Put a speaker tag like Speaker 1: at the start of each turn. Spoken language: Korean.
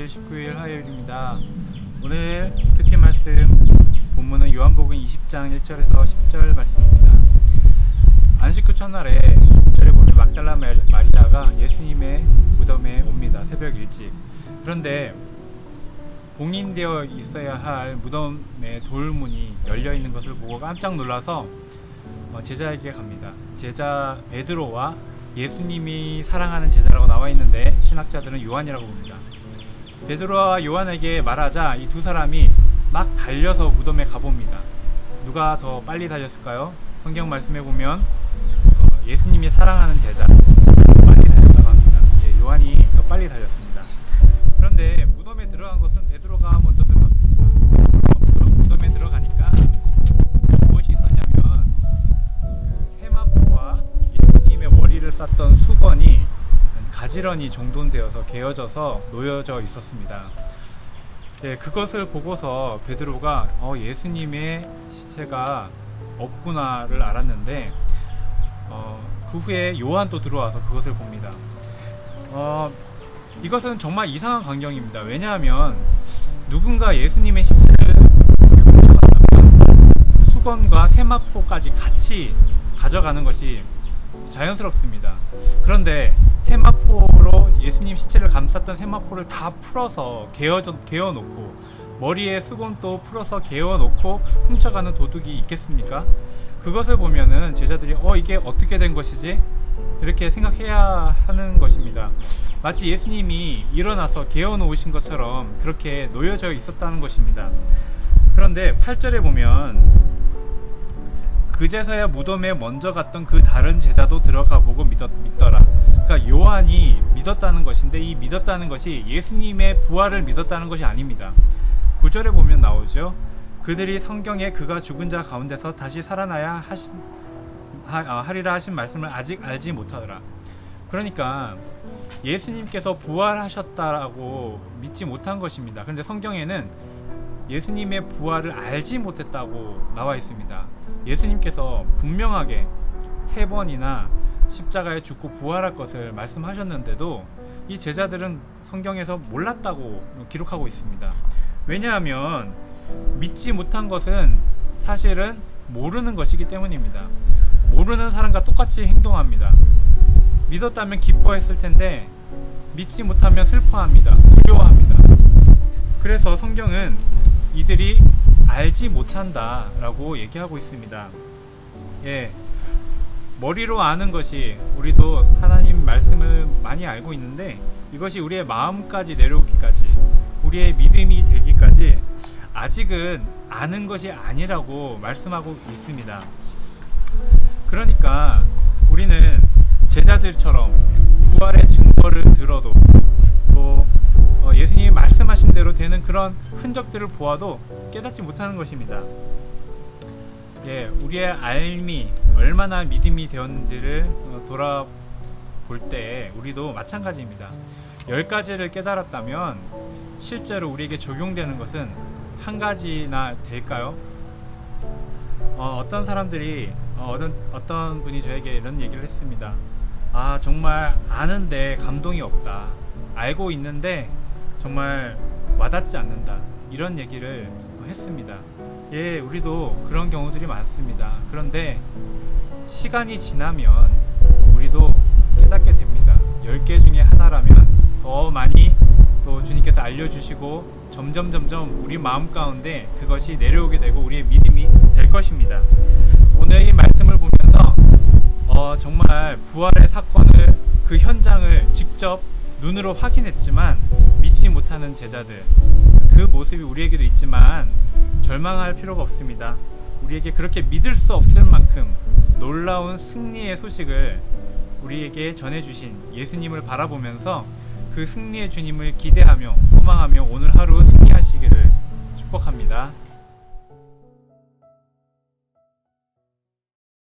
Speaker 1: 27일 19일 화요일입니다. 오늘 큐티 말씀 본문은 요한복음 20장 1절에서 10절 말씀입니다. 안식 후 첫날에 1절에 보면 막달라 마리아가 예수님의 무덤에 옵니다. 새벽 일찍. 그런데 봉인되어 있어야 할 무덤의 돌문이 열려 있는 것을 보고 깜짝 놀라서 제자에게 갑니다. 제자 베드로와 예수님이 사랑하는 제자라고 나와 있는데 신학자들은 요한이라고 봅니다. 베드로와 요한에게 말하자 이 두 사람이 막 달려서 무덤에 가봅니다. 누가 더 빨리 달렸을까요? 성경 말씀에 보면 예수님이 사랑하는 제자 빨리 달렸다고 합니다. 요한이 더 빨리 달렸습니다. 그런데 무덤에 들어간 것은 베드로가 먼저 들어갔습니다. 무덤에 들어가니까 무엇이 있었냐면 그 세마포와 예수님의 머리를 쌌던 수건이 가지런히 정돈되어서 개어져서 놓여져 있었습니다. 그것을 보고서 베드로가 예수님의 시체가 없구나를 알았는데 그 후에 요한도 들어와서 그것을 봅니다. 이것은 정말 이상한 광경입니다. 왜냐하면 누군가 예수님의 시체를 훔쳐간다면 수건과 세마포까지 같이 가져가는 것이 자연스럽습니다. 그런데 세마포로 예수님 시체를 감쌌던 세마포를 다 풀어서 개어놓고 머리에 수건도 풀어서 개어놓고 훔쳐가는 도둑이 있겠습니까? 그것을 보면은 제자들이 이게 어떻게 된 것이지? 이렇게 생각해야 하는 것입니다. 마치 예수님이 일어나서 개어놓으신 것처럼 그렇게 놓여져 있었다는 것입니다. 그런데 8절에 보면 그제서야 무덤에 먼저 갔던 그 다른 제자도 들어가 보고 믿더라. 그러니까 요한이 믿었다는 것인데 이 믿었다는 것이 예수님의 부활을 믿었다는 것이 아닙니다. 9절에 보면 나오죠. 그들이 성경에 그가 죽은 자 가운데서 다시 살아나야 하리라 하신 말씀을 아직 알지 못하더라. 그러니까 예수님께서 부활하셨다라고 믿지 못한 것입니다. 그런데 성경에는 예수님의 부활을 알지 못했다고 나와 있습니다. 예수님께서 분명하게 3번이나 십자가에 죽고 부활할 것을 말씀하셨는데도 이 제자들은 성경에서 몰랐다고 기록하고 있습니다. 왜냐하면 믿지 못한 것은 사실은 모르는 것이기 때문입니다. 모르는 사람과 똑같이 행동합니다. 믿었다면 기뻐했을 텐데 믿지 못하면 슬퍼합니다. 두려워합니다. 그래서 성경은 이들이 알지 못한다 라고 얘기하고 있습니다. 머리로 아는 것이 우리도 하나님 말씀을 많이 알고 있는데 이것이 우리의 마음까지 내려오기까지 우리의 믿음이 되기까지 아직은 아는 것이 아니라고 말씀하고 있습니다. 그러니까 우리는 제자들처럼 부활의 증거를 들어도 또 예수님이 말씀하신 대로 되는 그런 흔적들을 보아도 깨닫지 못하는 것입니다. 우리의 알미 얼마나 믿음이 되었는지를 돌아볼 때 우리도 마찬가지입니다. 10가지를 깨달았다면 실제로 우리에게 적용되는 것은 한 가지나 될까요? 어떤 사람들이 어떤 분이 저에게 이런 얘기를 했습니다. 정말 아는데 감동이 없다. 알고 있는데 정말 와닿지 않는다. 이런 얘기를 했습니다. 우리도 그런 경우들이 많습니다. 그런데 시간이 지나면 우리도 깨닫게 됩니다. 10개 중에 하나라면 더 많이 또 주님께서 알려주시고 점점 우리 마음 가운데 그것이 내려오게 되고 우리의 믿음이 될 것입니다. 오늘 이 말씀을 보면서 정말 부활의 사건을 그 현장을 직접 눈으로 확인했지만 믿지 못하는 제자들 그 모습이 우리에게도 있지만 절망할 필요가 없습니다. 우리에게 그렇게 믿을 수 없을 만큼 놀라운 승리의 소식을 우리에게 전해주신 예수님을 바라보면서 그 승리의 주님을 기대하며 소망하며 오늘 하루 승리하시기를 축복합니다.